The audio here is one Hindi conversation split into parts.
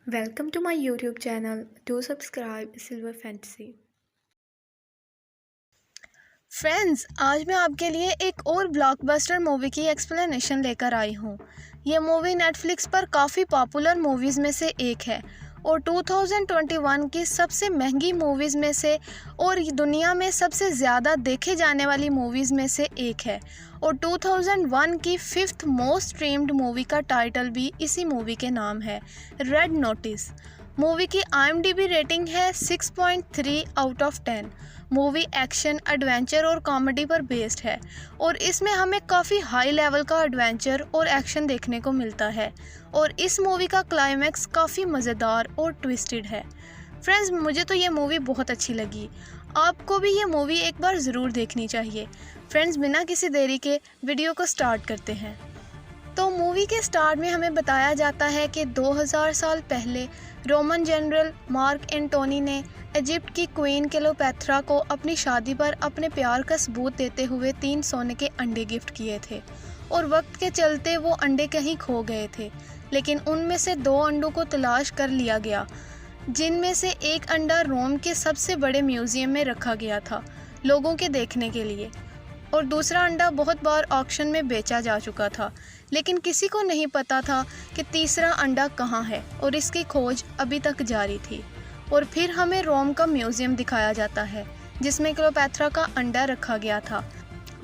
Welcome to my YouTube channel. Do subscribe Silver Fantasy. Friends, आज मैं आपके लिए एक और ब्लॉकबस्टर मूवी की एक्सप्लेनेशन लेकर आई हूँ। ये मूवी नेटफ्लिक्स पर काफ़ी पॉपुलर मूवीज़ में से एक है और 2021 की सबसे महंगी मूवीज़ में से और दुनिया में सबसे ज़्यादा देखे जाने वाली मूवीज़ में से एक है और 2001 की 5th मोस्ट स्ट्रीम्ड मूवी का टाइटल भी इसी मूवी के नाम है, रेड नोटिस। मूवी की IMDb रेटिंग है 6.3 out of 10। Movie action, adventure और कॉमेडी पर बेस्ड है और इसमें हमें काफ़ी हाई लेवल का एडवेंचर और एक्शन देखने को मिलता है और इस मूवी का क्लाइमैक्स काफ़ी मज़ेदार और ट्विस्टेड है। फ्रेंड्स, मुझे तो ये मूवी बहुत अच्छी लगी। आपको भी ये मूवी एक बार ज़रूर देखनी चाहिए। फ्रेंड्स, बिना किसी देरी के वीडियो को स्टार्ट करते हैं। तो मूवी के स्टार्ट में हमें बताया जाता है कि 2000 साल पहले रोमन जनरल मार्क एंटोनी ने इजिप्ट की क्वीन क्लेओपैत्रा को अपनी शादी पर अपने प्यार का सबूत देते हुए 3 सोने के अंडे गिफ्ट किए थे और वक्त के चलते वो अंडे कहीं खो गए थे, लेकिन उनमें से 2 अंडों को तलाश कर लिया गया, जिनमें से एक अंडा रोम के सबसे बड़े म्यूज़ियम में रखा गया था लोगों के देखने के लिए और दूसरा अंडा बहुत बार ऑक्शन में बेचा जा चुका था, लेकिन किसी को नहीं पता था कि तीसरा अंडा कहाँ है और इसकी खोज अभी तक जारी थी। और फिर हमें रोम का म्यूज़ियम दिखाया जाता है जिसमें क्लेओपैत्रा का अंडा रखा गया था।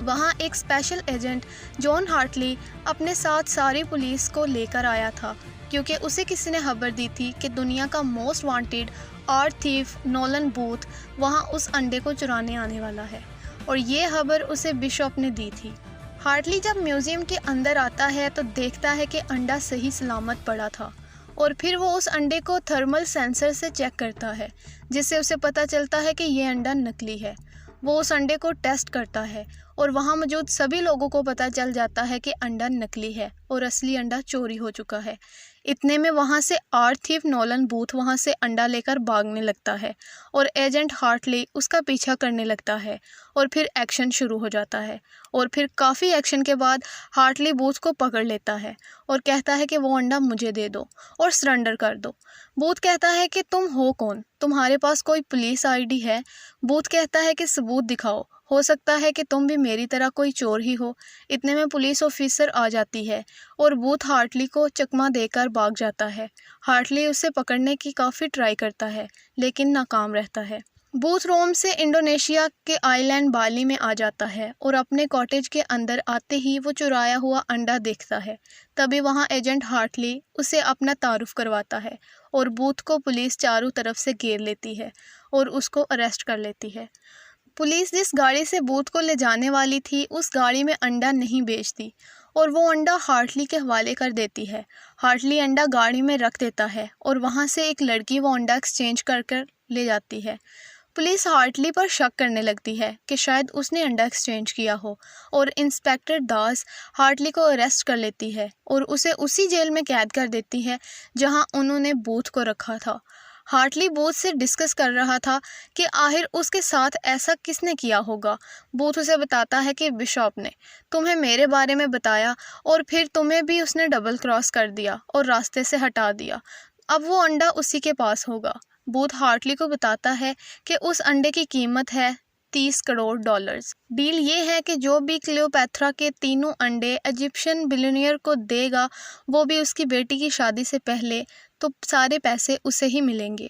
वहाँ एक स्पेशल एजेंट जॉन हार्टली अपने साथ सारी पुलिस को लेकर आया था क्योंकि उसे किसी ने खबर दी थी कि दुनिया का most wanted art thief Nolan booth वहाँ उस अंडे को चुराने आने वाला है और ये खबर उसे बिशप ने दी थी। हार्टली जब म्यूज़ियम के अंदर आता है तो देखता है कि अंडा सही सलामत पड़ा था और फिर वो उस अंडे को थर्मल सेंसर से चेक करता है जिससे उसे पता चलता है कि ये अंडा नकली है। वो उस अंडे को टेस्ट करता है और वहाँ मौजूद सभी लोगों को पता चल जाता है कि अंडा नकली है और असली अंडा चोरी हो चुका है। इतने में वहाँ से आर्ट थीफ नोलन बूथ वहाँ से अंडा लेकर भागने लगता है और एजेंट हार्टली उसका पीछा करने लगता है और फिर एक्शन शुरू हो जाता है और फिर काफ़ी एक्शन के बाद हार्टली बूथ को पकड़ लेता है और कहता है कि वो अंडा मुझे दे दो और सरेंडर कर दो। बूथ कहता है कि तुम हो कौन, तुम्हारे पास कोई पुलिस ID है? बूथ कहता है कि सबूत दिखाओ, हो सकता है कि तुम भी मेरी तरह कोई चोर ही हो। इतने में पुलिस ऑफिसर आ जाती है और बूथ हार्टली को चकमा देकर भाग जाता है। हार्टली उसे पकड़ने की काफ़ी ट्राई करता है लेकिन नाकाम रहता है। बूथ रोम से इंडोनेशिया के आइलैंड बाली में आ जाता है और अपने कॉटेज के अंदर आते ही वो चुराया हुआ अंडा देखता है। तभी वहाँ एजेंट हार्टली उसे अपना तारुफ करवाता है और बूथ को पुलिस चारों तरफ से घेर लेती है और उसको अरेस्ट कर लेती है। पुलिस जिस गाड़ी से बूथ को ले जाने वाली थी उस गाड़ी में अंडा नहीं बेचती और वो अंडा हार्टली के हवाले कर देती है। हार्टली अंडा गाड़ी में रख देता है और वहाँ से एक लड़की वो अंडा एक्सचेंज कर ले जाती है। पुलिस हार्टली पर शक करने लगती है कि शायद उसने अंडा एक्सचेंज किया हो और इंस्पेक्टर दास हार्टली को अरेस्ट कर लेती है और उसे उसी जेल में कैद कर देती है जहां उन्होंने बूथ को रखा था। हार्टली बूथ से डिस्कस कर रहा था कि आखिर उसके साथ ऐसा किसने किया होगा। बूथ उसे बताता है कि बिशप ने तुम्हें मेरे बारे में बताया और फिर तुम्हें भी उसने डबल क्रॉस कर दिया और रास्ते से हटा दिया। अब वो अंडा उसी के पास होगा। बूथ हार्टली को बताता है कि उस अंडे की कीमत है $30 करोड़। डील ये है कि जो भी क्लेओपैत्रा के तीनों अंडे इजिप्शियन बिलियनियर को देगा वो भी उसकी बेटी की शादी से पहले, तो सारे पैसे उसे ही मिलेंगे।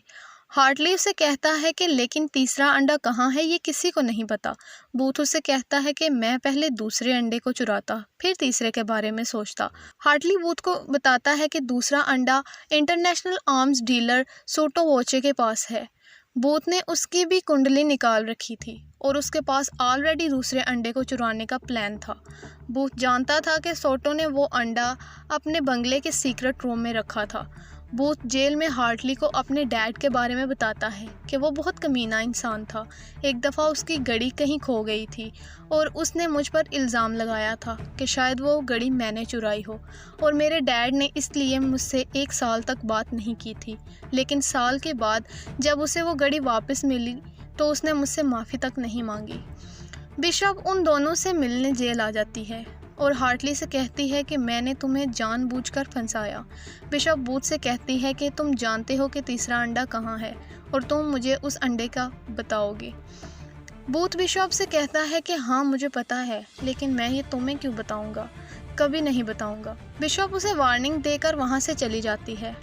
हार्टली उसे कहता है कि लेकिन तीसरा अंडा कहाँ है ये किसी को नहीं पता। बूथ उसे कहता है कि मैं पहले दूसरे अंडे को चुराता फिर तीसरे के बारे में सोचता। हार्टली बूथ को बताता है कि दूसरा अंडा इंटरनेशनल आर्म्स डीलर सोटो वोचे के पास है। बूथ ने उसकी भी कुंडली निकाल रखी थी और उसके पास ऑलरेडी दूसरे अंडे को चुराने का प्लान था। बूथ जानता था कि सोटो ने वो अंडा अपने बंगले के सीक्रेट रूम में रखा था। बूथ जेल में हार्टली को अपने डैड के बारे में बताता है कि वो बहुत कमीना इंसान था। एक दफ़ा उसकी घड़ी कहीं खो गई थी और उसने मुझ पर इल्ज़ाम लगाया था कि शायद वो घड़ी मैंने चुराई हो और मेरे डैड ने इसलिए मुझसे 1 साल तक बात नहीं की थी, लेकिन साल के बाद जब उसे वो घड़ी वापस मिली तो उसने मुझसे माफ़ी तक नहीं मांगी। बिशप उन दोनों से मिलने जेल आ जाती है। और हार्टली से कहती है कि मैंने तुम्हें जानबूझकर फंसाया। बिशप बूथ से कहती है कि तुम जानते हो कि तीसरा अंडा कहाँ है और तुम मुझे उस अंडे का बताओगे। बूथ बिशप से कहता है कि हाँ मुझे पता है, लेकिन मैं ये तुम्हें क्यों बताऊंगा, कभी नहीं बताऊंगा। बिशप उसे वार्निंग देकर वहाँ से चली जाती है।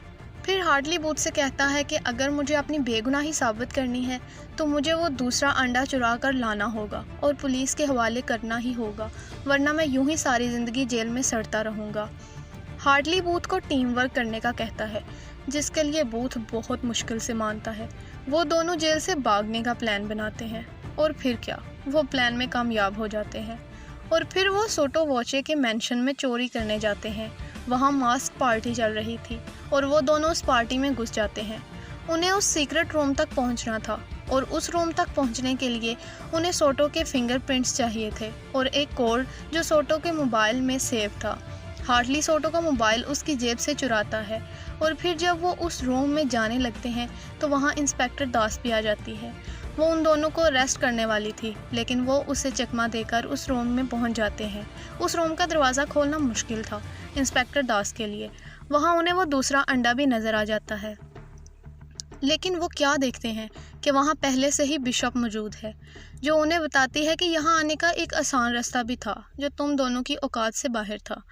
फिर हार्टली बूथ से कहता है कि अगर मुझे अपनी बेगुनाही साबित करनी है तो मुझे वो दूसरा अंडा चुरा कर लाना होगा और पुलिस के हवाले करना ही होगा, वरना मैं यूं ही सारी ज़िंदगी जेल में सड़ता रहूँगा। हार्टली बूथ को टीम वर्क करने का कहता है, जिसके लिए बूथ बहुत मुश्किल से मानता है। वो दोनों जेल से भागने का प्लान बनाते हैं और फिर क्या, वो प्लान में कामयाब हो जाते हैं और फिर वो सोटो वोचे के मेंशन में चोरी करने जाते हैं। वहाँ मास्क पार्टी चल रही थी और वो दोनों उस पार्टी में घुस जाते हैं। उन्हें उस सीक्रेट रूम तक पहुँचना था और उस रूम तक पहुँचने के लिए उन्हें सोटो के फिंगरप्रिंट्स चाहिए थे और एक कोड जो सोटो के मोबाइल में सेव था। हार्टली सोटो का मोबाइल उसकी जेब से चुराता है और फिर जब वो उस रूम में जाने लगते हैं तो वहाँ इंस्पेक्टर दास भी आ जाती है। वो उन दोनों को अरेस्ट करने वाली थी, लेकिन वो उसे चकमा देकर उस रूम में पहुंच जाते हैं। उस रूम का दरवाज़ा खोलना मुश्किल था इंस्पेक्टर दास के लिए। वहाँ उन्हें वो दूसरा अंडा भी नज़र आ जाता है, लेकिन वो क्या देखते हैं कि वहाँ पहले से ही बिशप मौजूद है, जो उन्हें बताती है कि यहाँ आने का एक आसान रास्ता भी था जो तुम दोनों की औकात से बाहर था।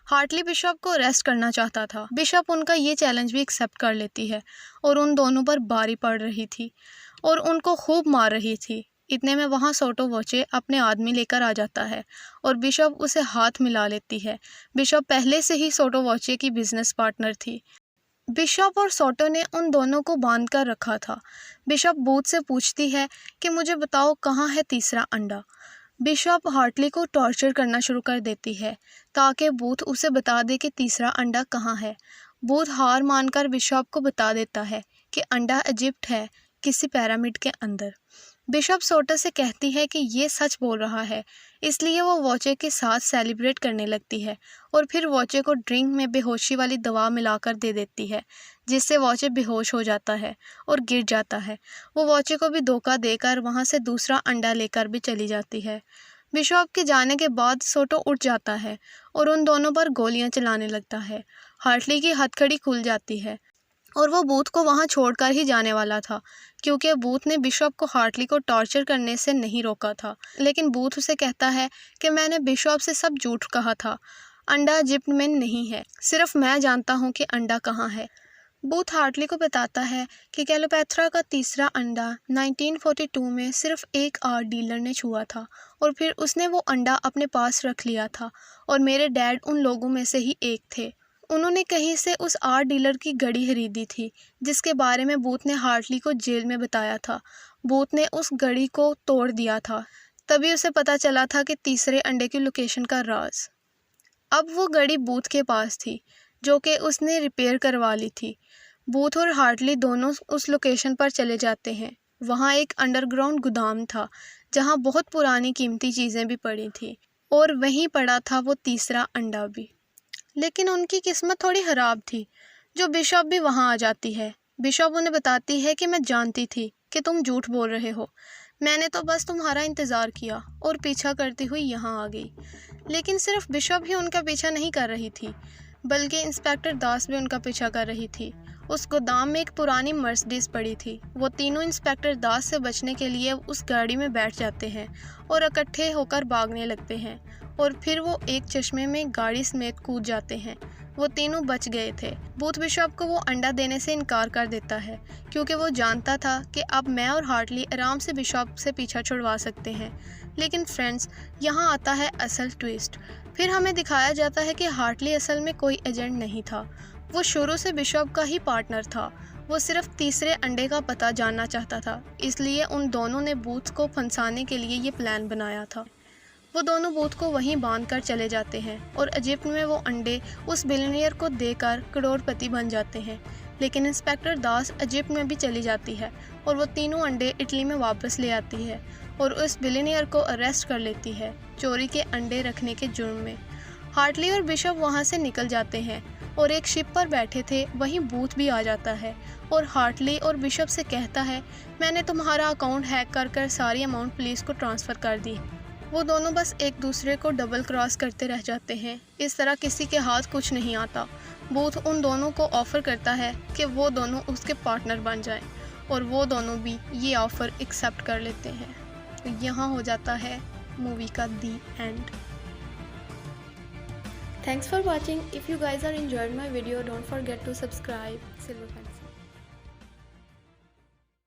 हार्टली बिशप को अरेस्ट करना चाहता था। बिशप उनका ये चैलेंज भी एक्सेप्ट कर लेती है और उन दोनों पर बारी पड़ रही थी और उनको खूब मार रही थी। इतने में वहाँ सोटो वोचे अपने आदमी लेकर आ जाता है और बिशप उसे हाथ मिला लेती है। बिशप पहले से ही सोटो वोचे की बिजनेस पार्टनर थी। बिशप और सोटो ने उन दोनों को बांध कर रखा था। बिशप बूथ से पूछती है कि मुझे बताओ कहाँ है तीसरा अंडा। बिशप हार्टली को टॉर्चर करना शुरू कर देती है ताकि बूथ उसे बता दे कि तीसरा अंडा कहाँ है। बूथ हार मानकर बिशप को बता देता है कि अंडा इजिप्ट है, किसी पिरामिड के अंदर। बिशप सोटो से कहती है कि ये सच बोल रहा है, इसलिए वो वोचे के साथ सेलिब्रेट करने लगती है और फिर वोचे को ड्रिंक में बेहोशी वाली दवा मिलाकर दे देती है, जिससे वोचे बेहोश हो जाता है और गिर जाता है। वो वोचे को भी धोखा देकर वहाँ से दूसरा अंडा लेकर भी चली जाती है। बिशप के जाने के बाद सोटो उठ जाता है और उन दोनों पर गोलियां चलाने लगता है। हार्टली की हथकड़ी खुल जाती है और वो बूथ को वहाँ छोड़कर ही जाने वाला था, क्योंकि बूथ ने बिशप को हार्टली को टॉर्चर करने से नहीं रोका था। लेकिन बूथ उसे कहता है कि मैंने बिशप से सब झूठ कहा था, अंडा इजिप्ट में नहीं है, सिर्फ मैं जानता हूँ कि अंडा कहाँ है। बूथ हार्टली को बताता है कि क्लेयोपेत्रा का तीसरा अंडा 1942 में सिर्फ एक आर्ट डीलर ने छुआ था और फिर उसने वो अंडा अपने पास रख लिया था और मेरे डैड उन लोगों में से ही एक थे। उन्होंने कहीं से उस आर्ट डीलर की घड़ी खरीदी थी, जिसके बारे में बूथ ने हार्टली को जेल में बताया था। बूथ ने उस घड़ी को तोड़ दिया था, तभी उसे पता चला था कि तीसरे अंडे की लोकेशन का राज। अब वो घड़ी बूथ के पास थी, जो कि उसने रिपेयर करवा ली थी। बूथ और हार्टली दोनों उस लोकेशन पर चले जाते हैं। वहाँ एक अंडरग्राउंड गोदाम था, जहाँ बहुत पुरानी कीमती चीज़ें भी पड़ी थी और वहीं पड़ा था वो तीसरा अंडा भी। लेकिन उनकी किस्मत थोड़ी ख़राब थी, जो बिशप भी वहाँ आ जाती है। बिशप उन्हें बताती है कि मैं जानती थी कि तुम झूठ बोल रहे हो, मैंने तो बस तुम्हारा इंतज़ार किया और पीछा करती हुई यहाँ आ गई। लेकिन सिर्फ बिशप ही उनका पीछा नहीं कर रही थी, बल्कि इंस्पेक्टर दास भी उनका पीछा कर रही थी। उस गोदाम में एक पुरानी मर्सिडीज पड़ी थी। वो तीनों इंस्पेक्टर दास से बचने के लिए उस गाड़ी में बैठ जाते हैं और इकट्ठे होकर भागने लगते हैं और फिर वो एक चश्मे में गाड़ी समेत कूद जाते हैं। वो तीनों बच गए थे। बूथ बिशप को वो अंडा देने से इनकार कर देता है, क्योंकि वो जानता था कि अब मैं और हार्टली आराम से बिशप से पीछा छुड़वा सकते हैं। लेकिन फ्रेंड्स, यहाँ आता है असल ट्विस्ट। फिर हमें दिखाया जाता है कि हार्टली असल में कोई एजेंट नहीं था, वो शुरू से बिशप का ही पार्टनर था। वो सिर्फ तीसरे अंडे का पता जानना चाहता था, इसलिए उन दोनों ने बूथ को फंसाने के लिए ये प्लान बनाया था। वो दोनों बूथ को वहीं बांध कर चले जाते हैं और इजिप्ट में वो अंडे उस बिलियनियर को देकर करोड़पति बन जाते हैं। लेकिन इंस्पेक्टर दास इजिप्ट में भी चली जाती है और वो तीनों अंडे इटली में वापस ले आती है और उस बिलियनियर को अरेस्ट कर लेती है चोरी के अंडे रखने के जुर्म में। हार्टली और बिशप वहाँ से निकल जाते हैं और एक शिप पर बैठे थे, वहीं बूथ भी आ जाता है और हार्टली और बिशप से कहता है, मैंने तुम्हारा अकाउंट हैक कर सारी अमाउंट पुलिस को ट्रांसफ़र कर दी। वो दोनों बस एक दूसरे को डबल क्रॉस करते रह जाते हैं। इस तरह किसी के हाथ कुछ नहीं आता। बूथ उन दोनों को ऑफ़र करता है कि वो दोनों उसके पार्टनर बन जाएं और वो दोनों भी ये ऑफ़र एक्सेप्ट कर लेते हैं। तो यहाँ हो जाता है मूवी का दी and. Thanks for watching. If you guys are enjoyed my video, don't forget to subscribe. Silver Fantasy.